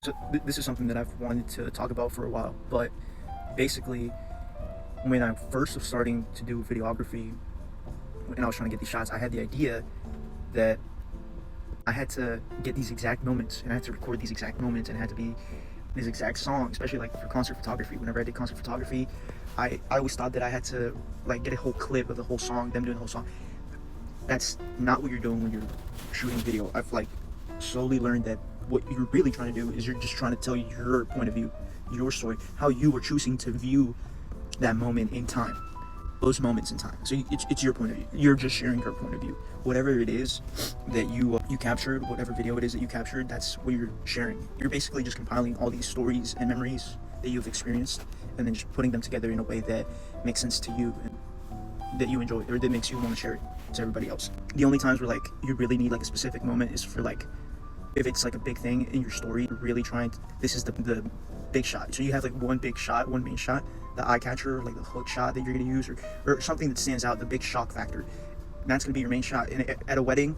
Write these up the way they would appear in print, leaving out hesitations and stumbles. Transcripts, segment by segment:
So this is something that I've wanted to talk about for a while, but basically, when I first was starting to do videography, and I was trying to get these shots, I had the idea that I had to get these exact moments, and I had to record these exact moments, and it had to be this exact song, especially like for concert photography. Whenever I did concert photography, I always thought that I had to like get a whole clip of the whole song, them doing the whole song. That's not what you're doing when you're shooting video. I've like slowly learned that what you're really trying to do is you're just trying to tell your point of view, your story, how you were choosing to view that moment in time, those moments in time. So it's your point of view. You're just sharing your point of view. Whatever it is that you captured, whatever video it is that you captured, that's what you're sharing. You're basically just compiling all these stories and memories that you've experienced, and then just putting them together in a way that makes sense to you and that you enjoy, or that makes you want to share it to everybody else. The only times where like you really need like a specific moment is for like if it's like a big thing in your story, you're really trying to, this is the big shot. So you have like one big shot, one main shot, the eye catcher, like the hook shot that you're going to use, or something that stands out, the big shock factor. That's going to be your main shot. And at a wedding,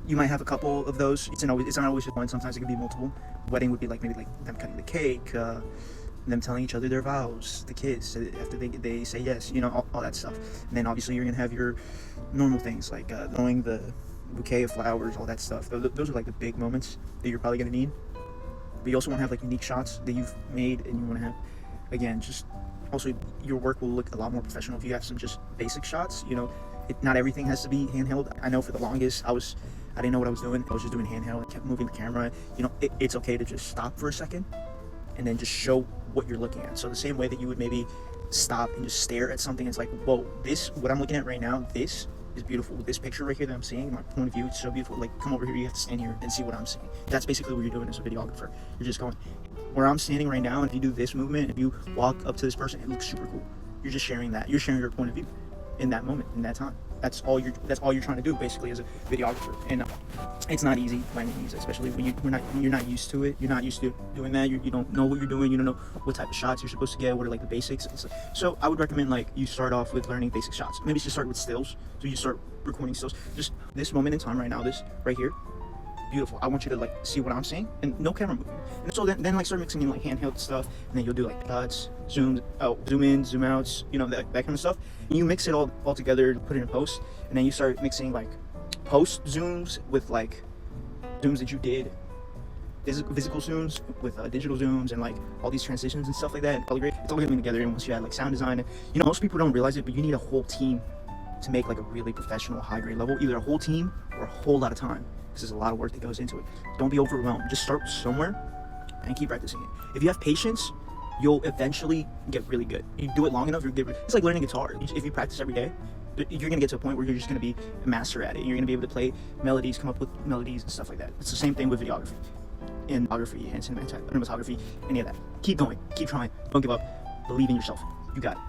you might have a couple of those. It's not always just one. Sometimes it can be multiple. Wedding would be like maybe like them cutting the cake, them telling each other their vows, the kids after they say yes, you know, all that stuff. And then obviously you're gonna have your normal things like throwing the bouquet of flowers, all that stuff. Those are like the big moments that you're probably gonna need. But you also want to have like unique shots that you've made, and you want to have, again, just also your work will look a lot more professional if you have some just basic shots. You know, not everything has to be handheld. I know for the longest I didn't know what I was doing. I was just doing handheld. I kept moving the camera. You know, it's okay to just stop for a second and then just show what you're looking at. So the same way that you would maybe stop and just stare at something, it's like, whoa, what I'm looking at right now, this is beautiful. This picture right here that I'm seeing, my point of view, it's so beautiful. Like, come over here, you have to stand here and see what I'm seeing. That's basically what you're doing as a videographer. You're just going, where I'm standing right now, and if you do this movement, if you walk up to this person, it looks super cool. You're just sharing that. You're sharing your point of view in that moment, in that time. That's all you're trying to do basically as a videographer. And it's not easy by any means, especially when you're not used to it. You're not used to doing that. You don't know what you're doing. You don't know what type of shots you're supposed to get. What are like the basics? So I would recommend like you start off with learning basic shots. Maybe just start with stills. So you start recording stills. Just this moment in time right now, this right here, beautiful. I want you to like see what I'm seeing, and no camera movement. And so then like start mixing in like handheld stuff, and then you'll do like cuts, zoom in, zoom outs, you know, that kind of stuff. And you mix it all together, put it in post, and then you start mixing like post zooms with like zooms that you did, physical zooms with digital zooms, and like all these transitions and stuff like that. It's all coming together. And once you add like sound design, and, you know, most people don't realize it, but you need a whole team to make like a really professional high grade level, either a whole team or a whole lot of time, because there's a lot of work that goes into it. Don't be overwhelmed. Just start somewhere and keep practicing it. If you have patience, you'll eventually get really good. You do it long enough, you'll get. It's like learning guitar. If you practice every day, you're gonna get to a point where you're just gonna be a master at it. You're gonna be able to play melodies, come up with melodies and stuff like that. It's the same thing with videography, and photography, and cinematography, any of that. Keep going, keep trying. Don't give up. Believe in yourself. You got it.